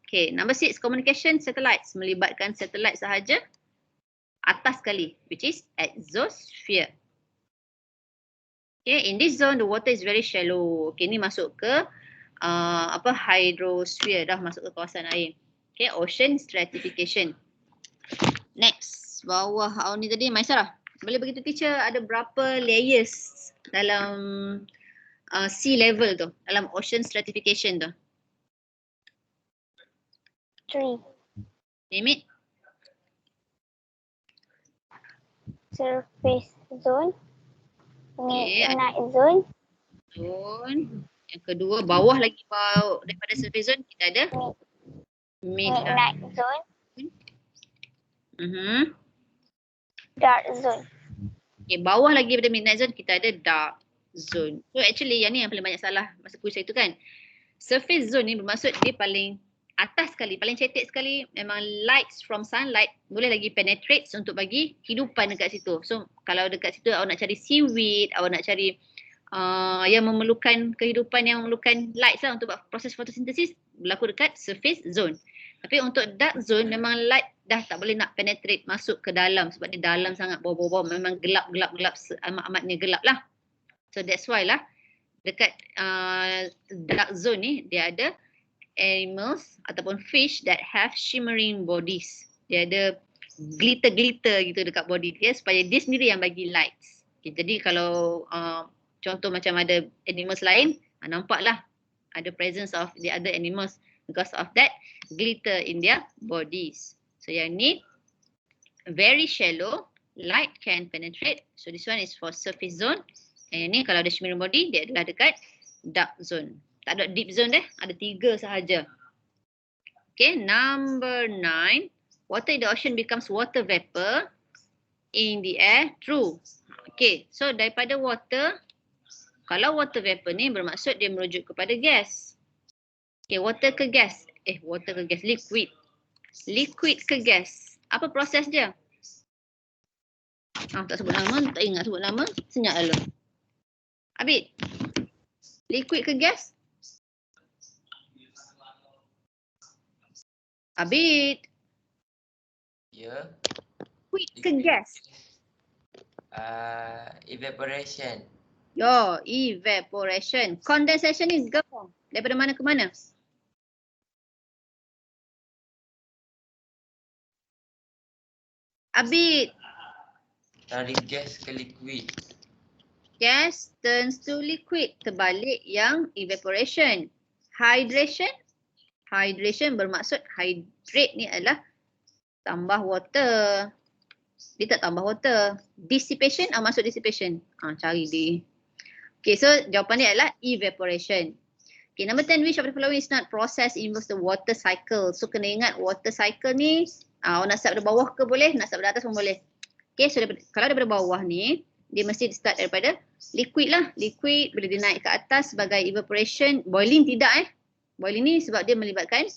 Okay, number 6, communication satellites. Melibatkan satelit sahaja. Atas sekali, which is exosphere. Okay, in this zone the water is very shallow. Okay, ni masuk ke hydrosphere, dah masuk ke kawasan air. Okay, ocean stratification. Next, bawah ni tadi, Maisarah, boleh beritahu teacher ada berapa layers dalam sea level tu, dalam ocean stratification tu? 3. Name it. Surface zone. Okay. Midnight zone. Zone. Yang kedua, bawah lagi daripada surface zone kita ada Midnight zone. Dark zone. Okay, bawah lagi daripada midnight zone kita ada dark zone. So actually yang ni yang paling banyak salah masa kuis itu kan. Surface zone ni bermaksud dia paling atas sekali, paling cetek sekali. Memang lights from sunlight boleh lagi penetrate untuk bagi hidupan dekat situ. So kalau dekat situ awak nak cari seaweed, awak nak cari yang memerlukan kehidupan yang memerlukan light lah untuk buat proses fotosintesis berlaku dekat surface zone. Tapi untuk dark zone memang light dah tak boleh nak penetrate masuk ke dalam sebab dia dalam sangat bawah-bawah, memang gelap amat-amatnya gelap lah. So that's why lah dekat dark zone ni dia ada animals ataupun fish that have shimmering bodies. Dia ada glitter-glitter gitu dekat body dia supaya dia sendiri yang bagi lights. Okay, jadi kalau contoh macam ada animals lain, nampaklah ada presence of the other animals because of that glitter in their bodies. So yang ni very shallow, light can penetrate. So this one is for surface zone. And ni kalau ada shimmering body, dia adalah dekat dark zone. Tak ada deep zone deh, ada 3 sahaja. Okay, number 9. Water in the ocean becomes water vapor in the air. True. Okay, so daripada water, kalau water vapor ni bermaksud dia merujuk kepada gas. Okay, water ke gas? Water ke gas, liquid. Liquid ke gas? Apa proses dia? Tak sebut nama, tak ingat sebut nama. Senyap lalu. Abid, liquid ke gas? Abid. Ya. Liquid ke gas? Evaporation. Yo, evaporation. Condensation ni go daripada mana ke mana? Abid. Dari gas ke liquid. Gas turns to liquid. Terbalik yang evaporation. Hydration. Hydration bermaksud hydrate ni adalah tambah water. Dia tak tambah water. Dissipation, maksud dissipation. Cari dia. Okay, so jawapan dia adalah evaporation. Okay, number 10, which of the following is not process involves the water cycle. So kena ingat water cycle ni, nak start dari bawah ke boleh, nak start dari atas pun boleh. Okay, so kalau daripada bawah ni, dia mesti start daripada liquid lah. Liquid bila dia naik ke atas sebagai evaporation. Boiling tidak Boiling ni sebab dia melibatkan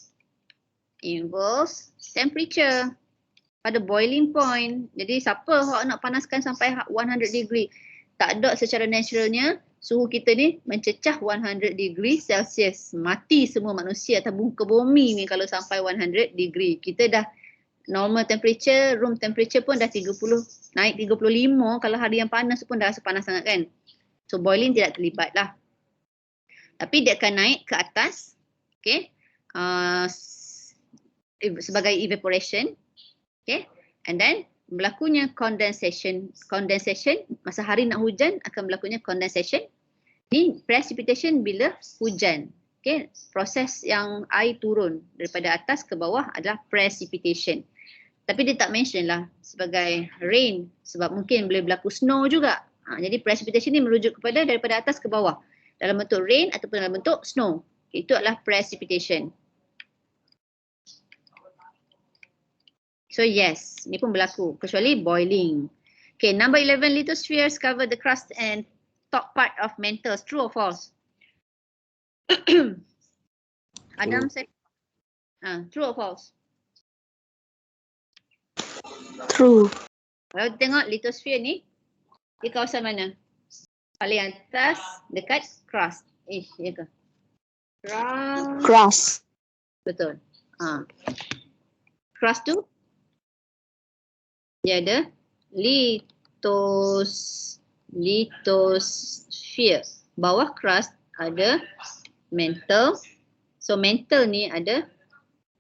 involves temperature pada boiling point. Jadi siapa nak panaskan sampai 100 degree? Tak ada secara naturalnya suhu kita ni mencecah 100 degree Celsius. Mati semua manusia atas muka bumi ni kalau sampai 100 degree. Kita dah normal temperature, room temperature pun dah 30, naik 35. Kalau hari yang panas pun dah rasa panas sangat kan. So boiling tidak terlibat lah. Tapi dia akan naik ke atas. Okay. Sebagai evaporation. Okay. And then berlakunya condensation. Condensation, masa hari nak hujan akan berlakunya condensation. Ni precipitation bila hujan. Okay. Proses yang air turun daripada atas ke bawah adalah precipitation. Tapi dia tak mention lah sebagai rain sebab mungkin boleh berlaku snow juga. Jadi precipitation ni merujuk kepada daripada atas ke bawah. Dalam bentuk rain ataupun dalam bentuk snow. Okay, itu adalah precipitation. So yes, ni pun berlaku kecuali boiling. Okay, number 11, lithospheres cover the crust and top part of mantles. True or false? Adam say. True or false? True. Kalau tengok lithosphere ni, di kawasan mana? Paling atas dekat crust. Ya ke? Crust. Betul. Crust tu dia ada lithosphere. Bawah crust ada mantle. So mantle ni ada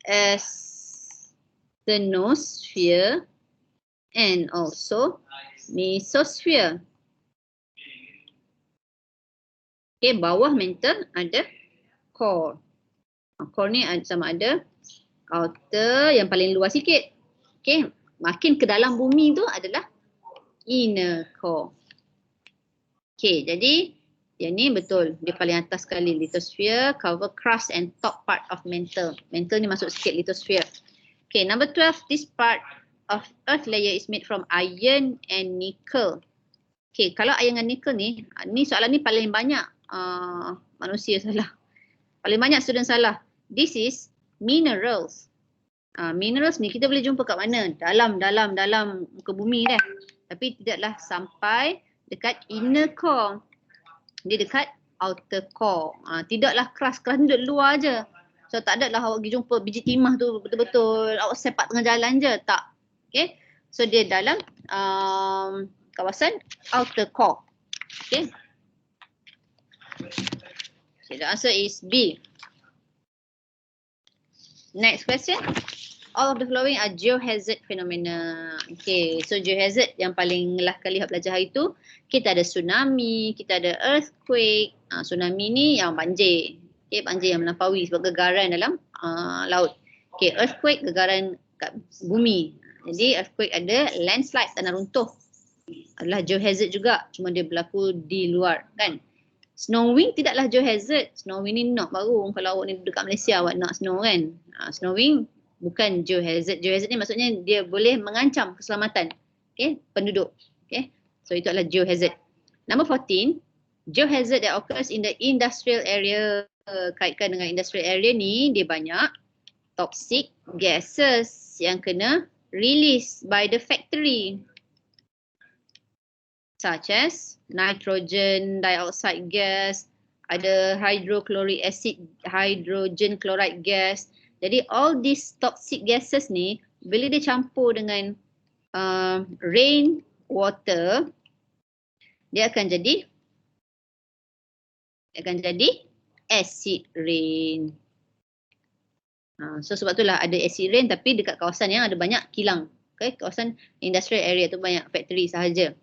asthenosphere and also mesosphere. Okay, bawah mantle ada core. Core ni sama ada outer yang paling luar sikit. Okay, makin ke dalam bumi tu adalah inner core. Okay, jadi yang ni betul. Dia paling atas sekali. Lithosphere cover crust and top part of mantle. Mantle ni masuk sikit lithosphere. Okay, number 12. This part of earth layer is made from iron and nickel. Okay, kalau iron and nickel ni soalan ni paling banyak manusia salah. Paling banyak student salah. This is minerals. Minerals ni kita boleh jumpa kat mana? Dalam muka bumi dah. Tapi tidaklah sampai dekat inner core. Dia dekat outer core. Tidaklah crust duduk luar je. So tak ada lah awak pergi jumpa biji timah tu betul-betul awak sepak tengah jalan je. Tak. Okay. So dia dalam kawasan outer core. Okay. So the answer is B. Next question. All of the following are geohazard phenomena. Okay, so geohazard yang paling lah kali belajar hari tu, kita ada tsunami, kita ada earthquake. Tsunami ni yang banjir. Okay, banjir yang melampaui sebab gegaran dalam laut. Okay, earthquake gegaran kat bumi. Jadi earthquake ada landslide, tanah runtuh. Adalah geohazard juga, cuma dia berlaku di luar kan. Snowing tidaklah geohazard. Snowing ni nak baru kalau awak ni dekat Malaysia awak nak snow kan. Snowing bukan geohazard. Geohazard ni maksudnya dia boleh mengancam keselamatan penduduk. Okay. So itu adalah geohazard. Number 14, geohazard that occurs in the industrial area. Kaitkan dengan industrial area ni, dia banyak toxic gases yang kena release by the factory. Such as nitrogen dioxide gas, ada hydrochloric acid, hydrogen chloride gas. Jadi all these toxic gases ni bila dia campur dengan rain water, dia akan jadi acid rain. So sebab itulah ada acid rain tapi dekat kawasan yang ada banyak kilang. Okay, kawasan industrial area tu banyak factory sahaja.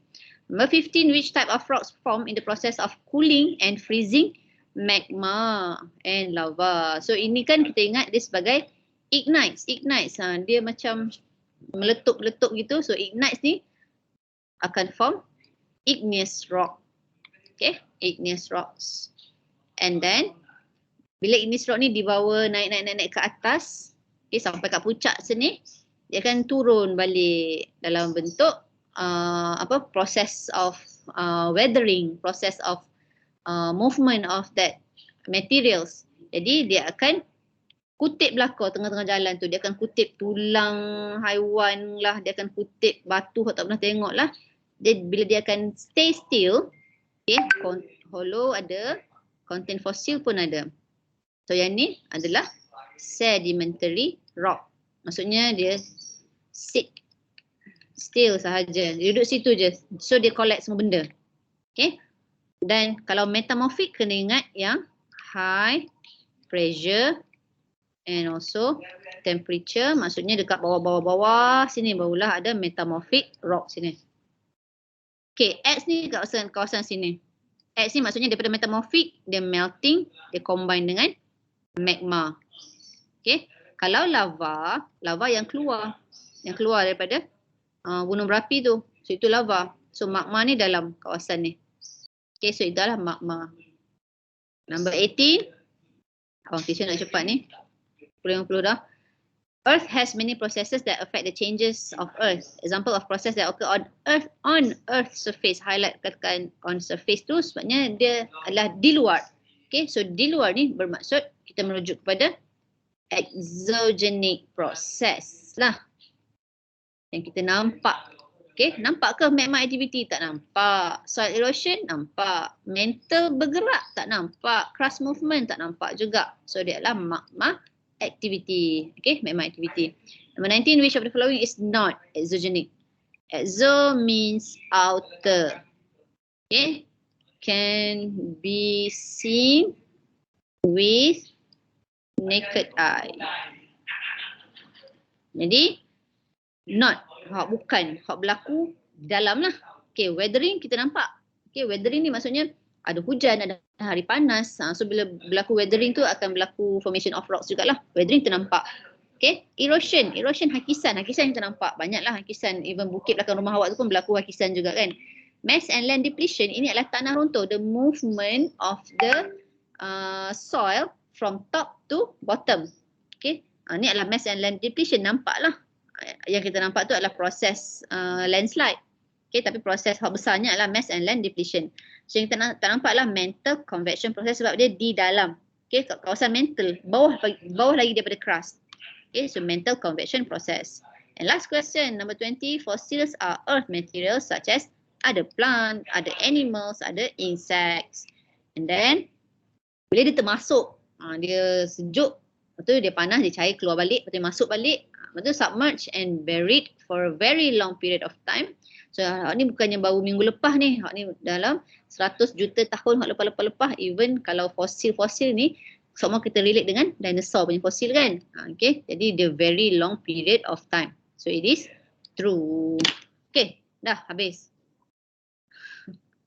Number 15, which type of rocks form in the process of cooling and freezing? Magma and lava. So ini kan kita ingat dia sebagai ignites. Dia macam meletup-letup gitu. So ignites ni akan form igneous rock. Okay, igneous rocks. And then bila igneous rock ni dibawa naik ke atas, okay, sampai kat puncak sini, dia akan turun balik dalam bentuk process of weathering, process of movement of that materials. Jadi dia akan kutip belakang tengah-tengah jalan tu. Dia akan kutip tulang haiwan lah, dia akan kutip batu tak pernah tengok lah. Bila dia akan stay still, okay, hollow ada, content fossil pun ada. So yang ni adalah sedimentary rock. Maksudnya dia sit still sahaja. Dia duduk situ je. So dia collect semua benda. Okay. Dan kalau metamorphic kena ingat yang high pressure and also temperature. Maksudnya dekat bawah-bawah sini barulah ada metamorphic rock sini. Okay. X ni kat kawasan sini. X ni maksudnya daripada metamorphic dia melting, dia combine dengan magma. Okay. Kalau lava yang keluar daripada gunung berapi tu. So itu lava. So magma ni dalam kawasan ni. Okay, so itu adalah magma. Number 18. Abang teacher nak cepat ni. 50 dah. Earth has many processes that affect the changes of Earth. Example of process that occur on Earth surface. Highlight katakan on surface tu sebabnya dia adalah di luar. Okay, so di luar ni bermaksud kita merujuk kepada exogenic process lah. Yang kita nampak. Okay, nampak ke magma activity? Tak nampak. Soil erosion? Nampak. Mantle bergerak? Tak nampak. Crust movement? Tak nampak juga. So dia adalah magma activity. Okay, magma activity. Number 19, which of the following is not exogenic? Exo means outer. Okay, can be seen with naked eye. Jadi, not, bukan, berlaku dalam lah. Okay, weathering kita nampak. Okay, weathering ni maksudnya ada hujan, ada hari panas. So bila berlaku weathering tu akan berlaku formation of rocks jugalah. Weathering kita nampak. Okay, erosion hakisan kita nampak. Banyaklah hakisan, even bukit belakang rumah awak tu pun berlaku hakisan juga kan. Mass and land depletion, ini adalah tanah runtuh. The movement of the soil from top to bottom. Okay, ni adalah mass and land depletion, nampaklah. Yang kita nampak tu adalah proses landslide. Okay, tapi proses hal besarnya adalah mass and land depletion. So yang kita tak nampak adalah mantle convection process sebab dia di dalam. Okay, kawasan mantle, bawah lagi daripada crust. Okay, so mantle convection process. And last question, number 20, fossils are earth materials such as ada plant, ada animals, ada insects. And then bila dia termasuk, dia sejuk, lepas tu dia panas, dia cair keluar balik, lepas tu dia masuk balik, lepas tu submerged and buried for a very long period of time. So hak ni bukannya baru minggu lepas ni, hak ni dalam 100 juta tahun hak lepas-lepas. Even kalau fosil-fosil ni, semua kita relate dengan dinosaur punya fosil kan. Okay, jadi the very long period of time. So it is true. Okay, dah habis.